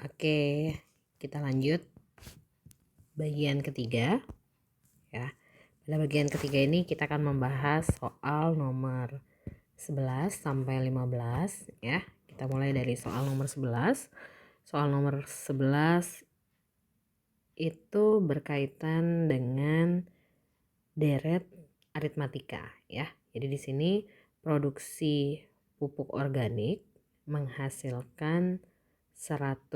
Oke, kita lanjut bagian ketiga ya. Pada bagian ketiga ini kita akan membahas soal nomor 11 sampai 15 ya. Kita mulai dari soal nomor 11. Soal nomor 11 itu berkaitan dengan deret aritmatika ya. Jadi di sini produksi pupuk organik menghasilkan 100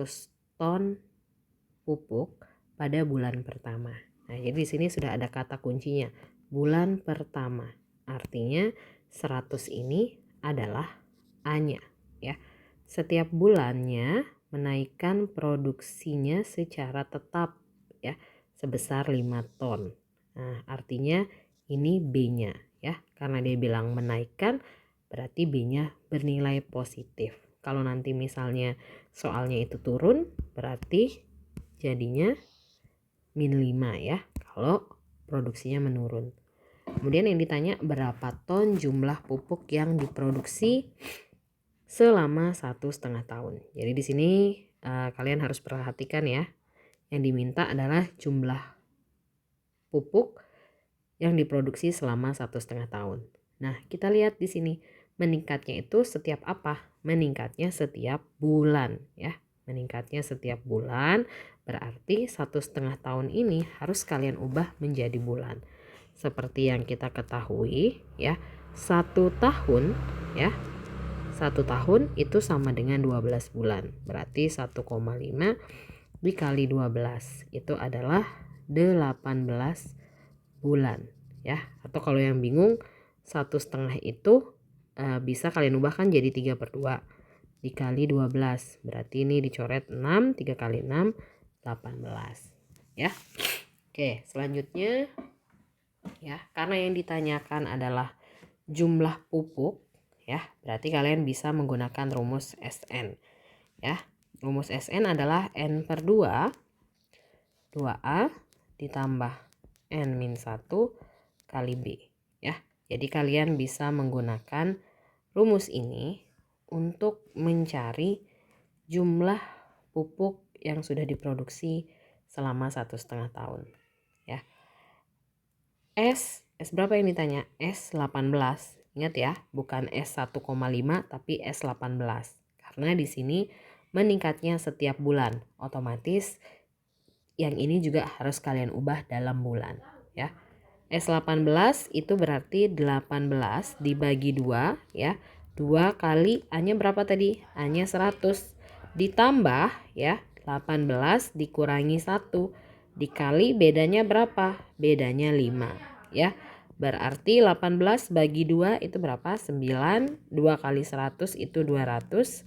ton pupuk pada bulan pertama. Nah, jadi di sini sudah ada kata kuncinya, bulan pertama. Artinya 100 ini adalah A-nya ya. Setiap bulannya menaikkan produksinya secara tetap ya sebesar 5 ton. Nah, artinya ini B-nya ya. Karena dia bilang menaikkan berarti B-nya bernilai positif. Kalau nanti misalnya soalnya itu turun berarti jadinya min 5 ya kalau produksinya menurun. Kemudian yang ditanya berapa ton jumlah pupuk yang diproduksi selama 1,5 tahun. Jadi di sini kalian harus perhatikan ya. Yang diminta adalah jumlah pupuk yang diproduksi selama 1,5 tahun. Nah, kita lihat di sini meningkatnya itu setiap apa? Meningkatnya setiap bulan ya. Meningkatnya setiap bulan berarti 1,5 tahun ini harus kalian ubah menjadi bulan. Seperti yang kita ketahui ya, 1 tahun ya. 1 tahun itu sama dengan 12 bulan. Berarti 1,5 dikali 12 itu adalah 18 bulan ya. Atau kalau yang bingung 1,5 itu bisa kalian ubahkan jadi 3/2 dikali 12. Berarti ini dicoret 6, 3 kali 6 18 ya. Oke, selanjutnya ya, karena yang ditanyakan adalah jumlah pupuk ya, berarti kalian bisa menggunakan rumus SN ya. Rumus SN adalah N/2 2A ditambah N-1 kali B ya. Jadi kalian bisa menggunakan rumus ini untuk mencari jumlah pupuk yang sudah diproduksi selama 1,5 tahun ya. S berapa yang ditanya? S 18. Ingat ya, bukan S 1,5 tapi S 18. Karena di sini meningkatnya setiap bulan. Otomatis yang ini juga harus kalian ubah dalam bulan ya. S 18 itu berarti 18 dibagi 2 ya. 2 kali A-nya berapa tadi? A-nya 100 ditambah ya 18 dikurangi 1 dikali bedanya berapa? Bedanya 5 ya. Berarti 18 bagi 2 itu berapa? 9. 2 kali 100 itu 200.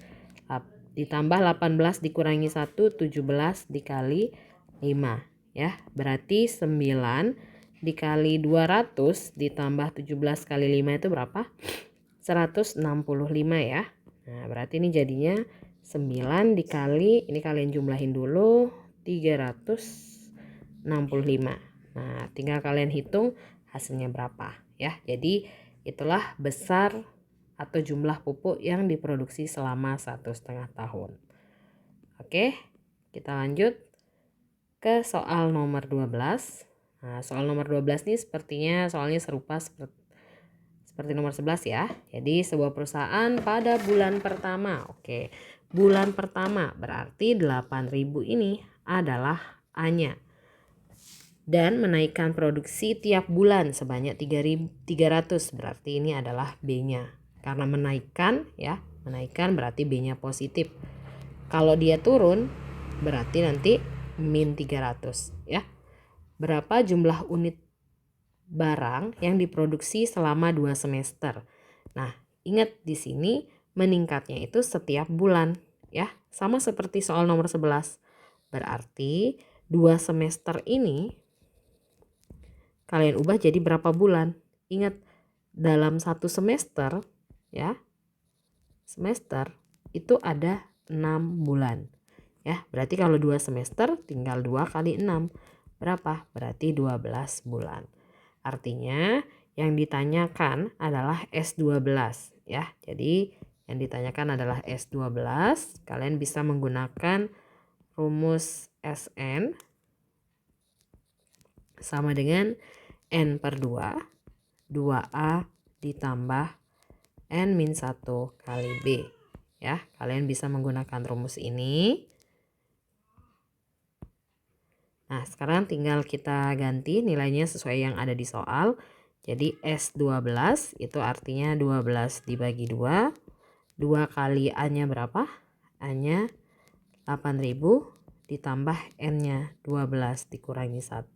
Ditambah 18 dikurangi 1 17 dikali 5 ya. Berarti 9 dikali 200 ditambah 17 kali 5 itu berapa? 165 ya. Nah, berarti ini jadinya 9 dikali, ini kalian jumlahin dulu, 365. Nah, tinggal kalian hitung hasilnya berapa ya. Jadi itulah besar atau jumlah pupuk yang diproduksi selama 1,5 tahun. Oke, kita lanjut ke soal nomor 12. Nah, soal nomor 12 ini sepertinya soalnya serupa seperti nomor 11 ya. Jadi sebuah perusahaan pada bulan pertama. Oke, bulan pertama berarti 8.000 ini adalah A-nya. Dan menaikkan produksi tiap bulan sebanyak 3.300 berarti ini adalah B-nya. Karena menaikkan ya, menaikkan berarti B-nya positif. Kalau dia turun berarti nanti min 300 ya. Berapa jumlah unit barang yang diproduksi selama 2 semester. Nah, ingat di sini meningkatnya itu setiap bulan ya. Sama seperti soal nomor 11. Berarti 2 semester ini kalian ubah jadi berapa bulan? Ingat dalam 1 semester ya. Semester itu ada 6 bulan. Ya, berarti kalau 2 semester tinggal 2 kali 6. Berapa? Berarti 12 bulan. Artinya yang ditanyakan adalah S12 ya. Jadi yang ditanyakan adalah S12. Kalian bisa menggunakan rumus Sn sama dengan N per 2, 2A ditambah N-1 kali B. Ya, kalian bisa menggunakan rumus ini. Nah, sekarang tinggal kita ganti nilainya sesuai yang ada di soal. Jadi S12 itu artinya 12 dibagi 2. 2 kali A-nya berapa? A-nya 8.000 ditambah N-nya 12 dikurangi 1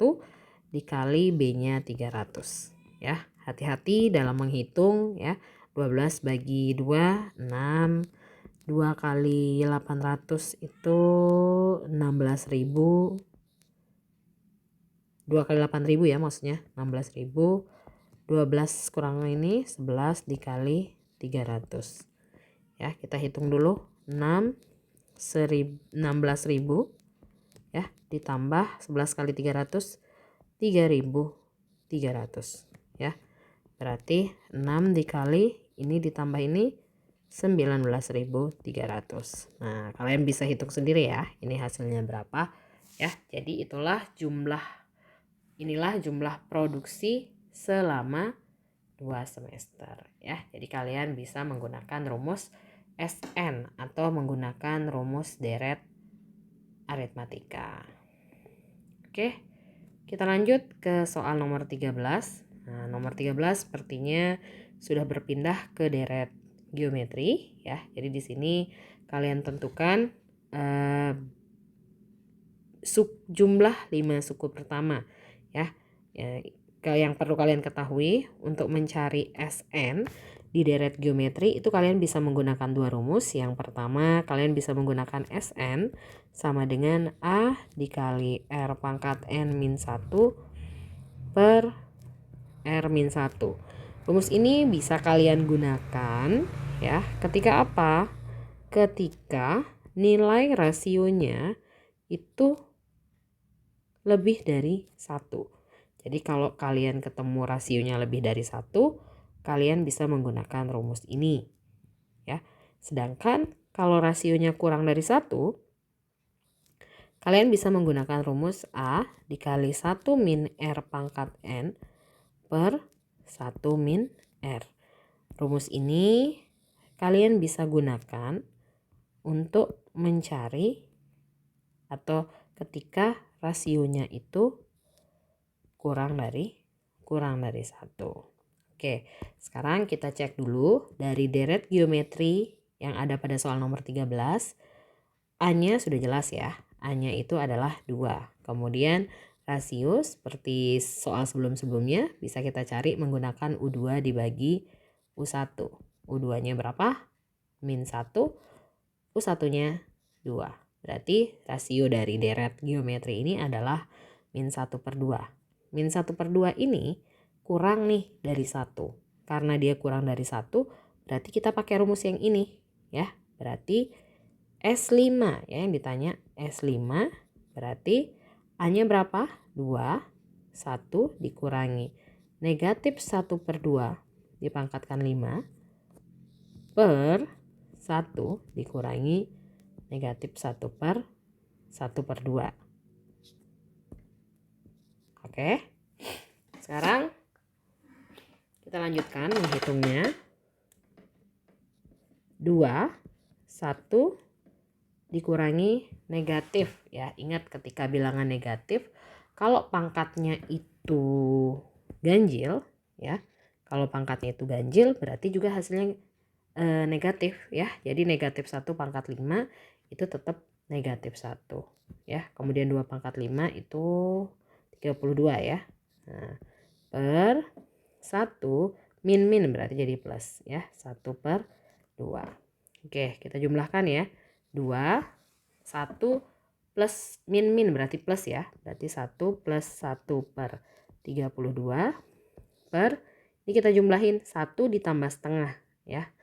dikali B-nya 300. Ya, hati-hati dalam menghitung ya. 12 bagi 2, 6. 2 kali 800 itu 16.000. 2 kali 8.000 ya maksudnya 16.000. 12 kurang ini 11 dikali 300. Ya, kita hitung dulu. 16.000 ya ditambah 11 kali 300 3.300 ya. Berarti 6 dikali ini ditambah ini 19.300. Nah, kalian bisa hitung sendiri ya. Ini hasilnya berapa ya. Jadi inilah jumlah produksi selama 2 semester ya. Jadi kalian bisa menggunakan rumus SN atau menggunakan rumus deret aritmatika. Oke, kita lanjut ke soal nomor 13. Nah, nomor 13 sepertinya sudah berpindah ke deret geometri ya. Jadi di sini kalian tentukan jumlah 5 suku pertama ya. Yang perlu kalian ketahui untuk mencari Sn di deret geometri itu kalian bisa menggunakan dua rumus. Yang pertama kalian bisa menggunakan Sn sama dengan A dikali R pangkat N-1 per R-1. Rumus ini bisa kalian gunakan ya ketika apa? Ketika nilai rasionya itu lebih dari 1. Jadi kalau kalian ketemu rasionya lebih dari 1, kalian bisa menggunakan rumus ini. Ya. Sedangkan kalau rasionya kurang dari 1, kalian bisa menggunakan rumus A dikali 1 min R pangkat N per 1 min R. Rumus ini kalian bisa gunakan untuk mencari atau ketika rasionya itu kurang dari 1. Oke, sekarang kita cek dulu dari deret geometri yang ada pada soal nomor 13. A-nya sudah jelas ya. A-nya itu adalah 2. Kemudian rasio seperti soal sebelum-sebelumnya bisa kita cari menggunakan U2 dibagi U1. U2-nya berapa? Min 1. U1-nya 2. Berarti rasio dari deret geometri ini adalah min 1 per 2. Min 1 per 2 ini kurang nih dari 1. Karena dia kurang dari 1, berarti kita pakai rumus yang ini ya. Berarti S5 ya yang ditanya S5 berarti A-nya berapa? 2. 1 dikurangi negatif 1 per 2 dipangkatkan 5 per 1 dikurangi negatif 1 per 2. Oke, sekarang kita lanjutkan menghitungnya. 2, 1 dikurangi negatif ya. Ingat ketika bilangan negatif, kalau pangkatnya itu ganjil ya. Kalau pangkatnya itu ganjil berarti juga hasilnya negatif ya. Jadi negatif 1 pangkat 5 itu tetap negatif 1 ya. Kemudian 2 pangkat 5 itu 32 ya. Nah, per 1 min berarti jadi plus ya. 1 per 2. Oke, kita jumlahkan ya. 2, 1 plus min berarti plus ya. Berarti 1 plus 1 per 32 per, ini kita jumlahin 1 ditambah setengah ya.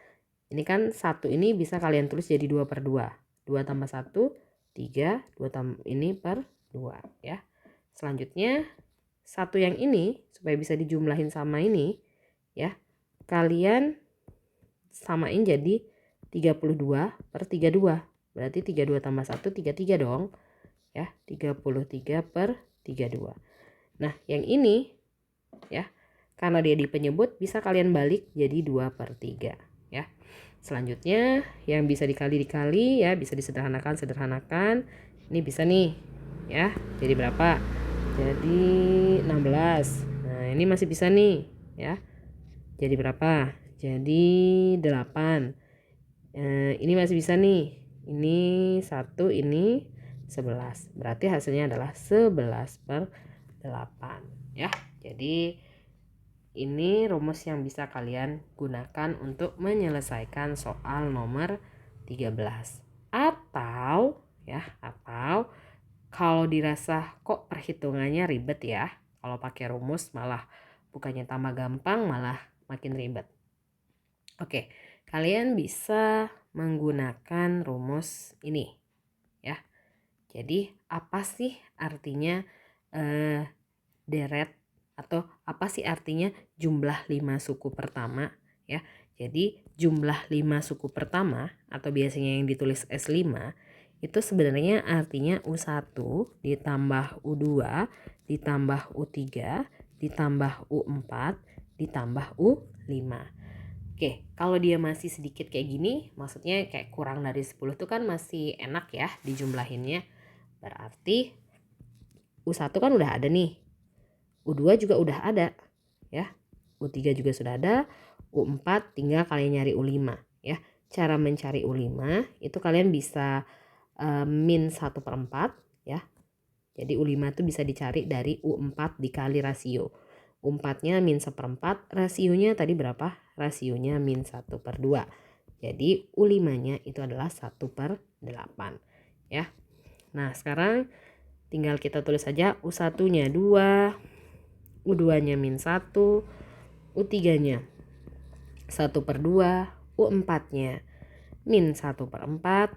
Ini kan 1 ini bisa kalian tulis jadi 2 per 2. 2 tambah 1, 3, 2 tambah ini per 2 ya. Selanjutnya 1 yang ini supaya bisa dijumlahin sama ini ya. Kalian samain jadi 32 per 32. Berarti 32 tambah 1, 33 dong. ya, 33/32. Nah, yang ini ya, karena dia di penyebut bisa kalian balik jadi 2/3 ya. Selanjutnya yang bisa dikali-dikali ya, bisa disederhanakan. Ini bisa nih ya. Jadi berapa? Jadi 16. Nah, ini masih bisa nih ya. Jadi berapa? Jadi 8. Ini masih bisa nih. Ini 1, ini 11. Berarti hasilnya adalah 11/8 ya. Jadi ini rumus yang bisa kalian gunakan untuk menyelesaikan soal nomor 13. Atau kalau dirasa kok perhitungannya ribet ya, kalau pakai rumus malah bukannya tambah gampang, malah makin ribet. Oke, kalian bisa menggunakan rumus ini ya. Jadi apa sih artinya deret, atau apa sih artinya jumlah 5 suku pertama ya. Jadi jumlah 5 suku pertama atau biasanya yang ditulis S5 itu sebenarnya artinya U1 ditambah U2 ditambah U3 ditambah U4 ditambah U5. Oke, kalau dia masih sedikit kayak gini, maksudnya kayak kurang dari 10 tuh kan masih enak ya dijumlahinnya. Berarti U1 kan udah ada nih. U2 juga udah ada ya. U3 juga sudah ada. U4 tinggal kalian nyari U5 ya. Cara mencari U5 itu kalian bisa min 1/4 ya. Jadi U5 itu bisa dicari dari U4 dikali rasio. U4-nya min 1/4, rasionya tadi berapa? Rasionya min 1/2. Jadi U5-nya itu adalah 1/8 ya. Nah, sekarang tinggal kita tulis saja U1-nya 2, U2-nya min 1, U3-nya 1/2, U4-nya min 1/4,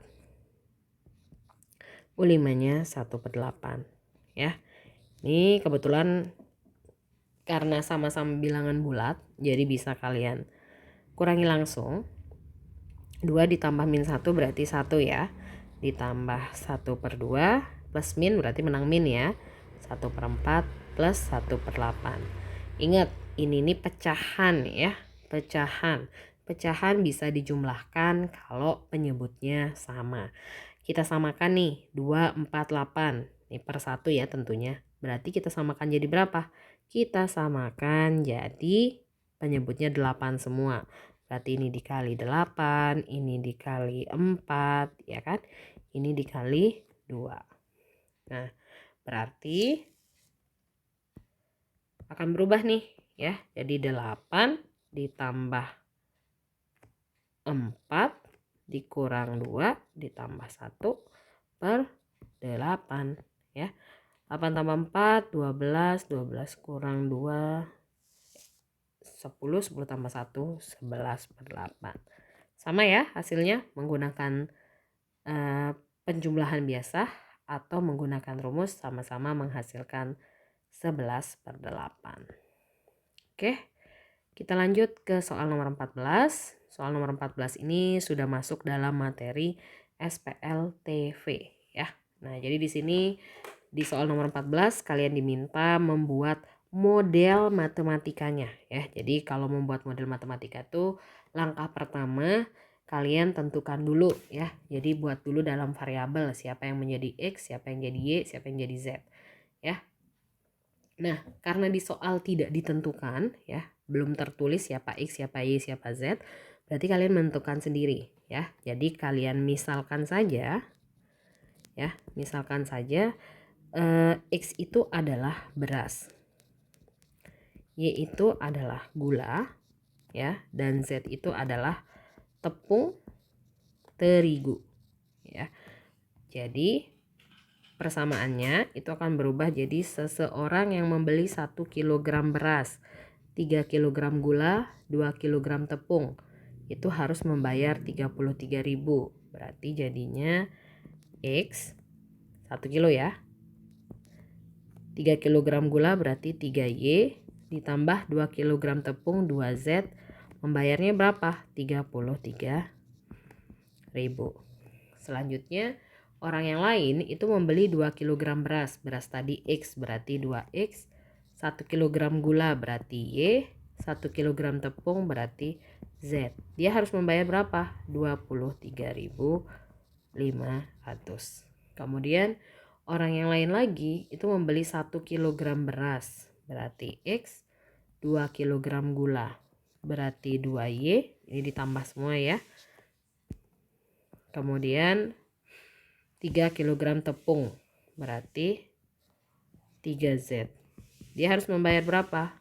U5-nya 1/8 ya. Ini kebetulan karena sama-sama bilangan bulat, jadi bisa kalian kurangi langsung. 2 ditambah min 1 berarti 1 ya. Ditambah 1/2 plus min berarti menang min ya. 1/4 plus 1/8. Ingat, ini nih pecahan ya. Pecahan bisa dijumlahkan kalau penyebutnya sama. Kita samakan nih 2, 4, 8. Ini per 1 ya tentunya. Berarti kita samakan jadi berapa? Kita samakan jadi penyebutnya 8 semua. Berarti ini dikali 8, ini dikali 4, ya kan? Ini dikali 2. Nah, berarti akan berubah nih ya. Jadi 8 ditambah 4 dikurang 2 ditambah 1/8 ya. 8 tambah 4 12, 12 kurang 2 10, 10 tambah 1 11/8. Sama ya hasilnya menggunakan penjumlahan biasa atau menggunakan rumus, sama-sama menghasilkan 11/8. Oke, kita lanjut ke soal nomor 14. Soal nomor 14 ini sudah masuk dalam materi SPLTV ya. Nah, jadi di sini di soal nomor 14 kalian diminta membuat model matematikanya ya. Jadi kalau membuat model matematika tuh langkah pertama kalian tentukan dulu ya. Jadi buat dulu dalam variabel siapa yang menjadi X, siapa yang jadi Y, siapa yang jadi Z ya. Nah, karena di soal tidak ditentukan ya, belum tertulis siapa X, siapa Y, siapa Z, berarti kalian menentukan sendiri ya. Jadi kalian misalkan saja ya, X itu adalah beras, Y itu adalah gula ya, dan Z itu adalah tepung terigu ya. Jadi persamaannya itu akan berubah jadi seseorang yang membeli 1 kg beras, 3 kg gula, 2 kg tepung itu harus membayar 33.000. Berarti jadinya X 1 kilo ya. 3 kg gula berarti 3Y ditambah 2 kg tepung 2Z, membayarnya berapa? 33.000. Selanjutnya Orang yang lain itu membeli 2 kg beras. Beras tadi X berarti 2X. 1 kg gula berarti Y. 1 kg tepung berarti Z. Dia harus membayar berapa? 23.500. Kemudian orang yang lain lagi itu membeli 1 kg beras. Berarti X. 2 kg gula. Berarti 2Y. Ini ditambah semua ya. Kemudian 3 kg tepung berarti 3Z. Dia harus membayar berapa?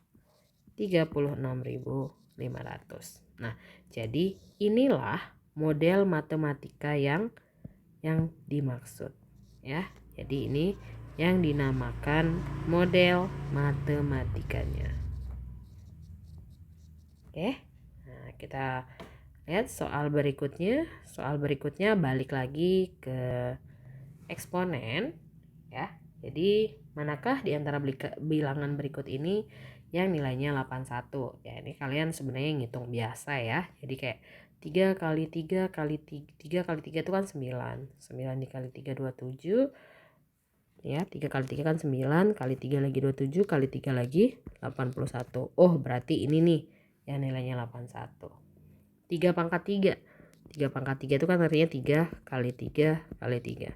36.500. Nah, jadi inilah model matematika yang dimaksud ya. Jadi ini yang dinamakan model matematikanya. Oke. Nah, kita lihat soal berikutnya. Soal berikutnya balik lagi ke eksponen ya. Jadi manakah di antara bilangan berikut ini yang nilainya 81? Ya, ini kalian sebenarnya ngitung biasa ya. Jadi kayak 3 kali 3 kali 3 kali 3 itu kan 9. 9 dikali 3 27. Ya, 3 kali 3 kan 9, kali 3 lagi 27, kali 3 lagi 81. Oh, berarti ini nih yang nilainya 81. 3 pangkat 3. 3 pangkat 3 itu kan artinya 3 kali 3 kali 3.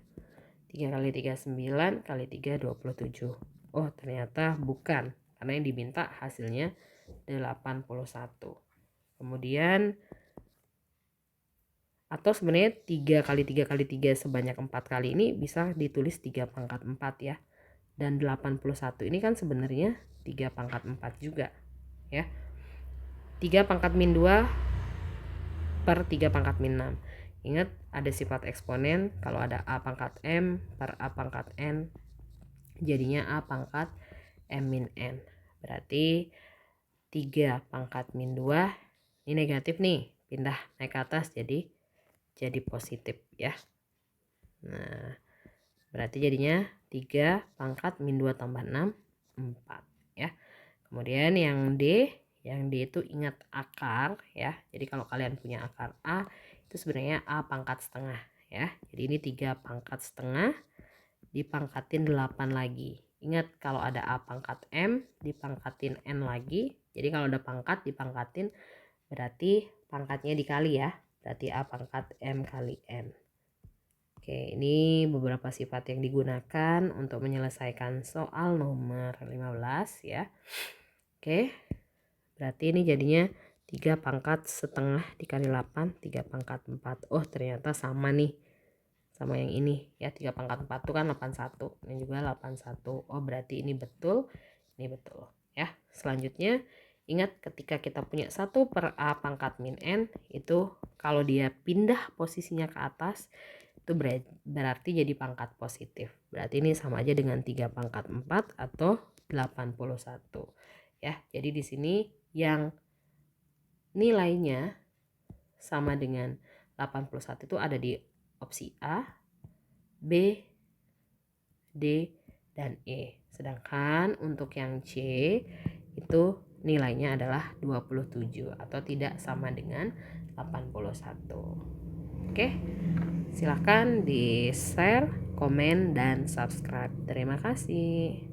3 kali 3 9, kali 3 27. Oh, ternyata bukan, karena yang diminta hasilnya 81. Kemudian atau sebenarnya 3 kali 3 kali 3 sebanyak 4 kali ini bisa ditulis 3 pangkat 4 ya. Dan 81 ini kan sebenarnya 3 pangkat 4 juga ya. 3 pangkat min 2 per 3 pangkat min 6. Ingat ada sifat eksponen, kalau ada A pangkat M per A pangkat N jadinya A pangkat M min N. Berarti 3 pangkat min 2 ini negatif nih, pindah naik ke atas jadi positif ya. Nah, berarti jadinya 3 pangkat min 2 tambah 6 4 ya. Kemudian yang D itu ingat akar ya. Jadi kalau kalian punya akar A itu sebenarnya A pangkat setengah ya. Jadi ini 3 pangkat setengah dipangkatin 8 lagi. Ingat kalau ada A pangkat M dipangkatin N lagi. Jadi kalau ada pangkat dipangkatin berarti pangkatnya dikali ya. Berarti A pangkat M kali N. Oke, ini beberapa sifat yang digunakan untuk menyelesaikan soal nomor 15 ya. Oke, berarti ini jadinya 3 pangkat setengah dikali 8, 3 pangkat 4. Oh, ternyata sama nih sama yang ini ya. 3 pangkat 4 itu kan 81, ini juga 81. Oh, berarti ini betul ya. Selanjutnya ingat ketika kita punya 1 per A pangkat min N itu kalau dia pindah posisinya ke atas itu berarti jadi pangkat positif. Berarti ini sama aja dengan 3 pangkat 4 atau 81 ya. Jadi di sini yang nilainya sama dengan 81 itu ada di opsi A, B, D, dan E. Sedangkan untuk yang C itu nilainya adalah 27 atau tidak sama dengan 81. Oke, silahkan di share, komen, dan subscribe. Terima kasih.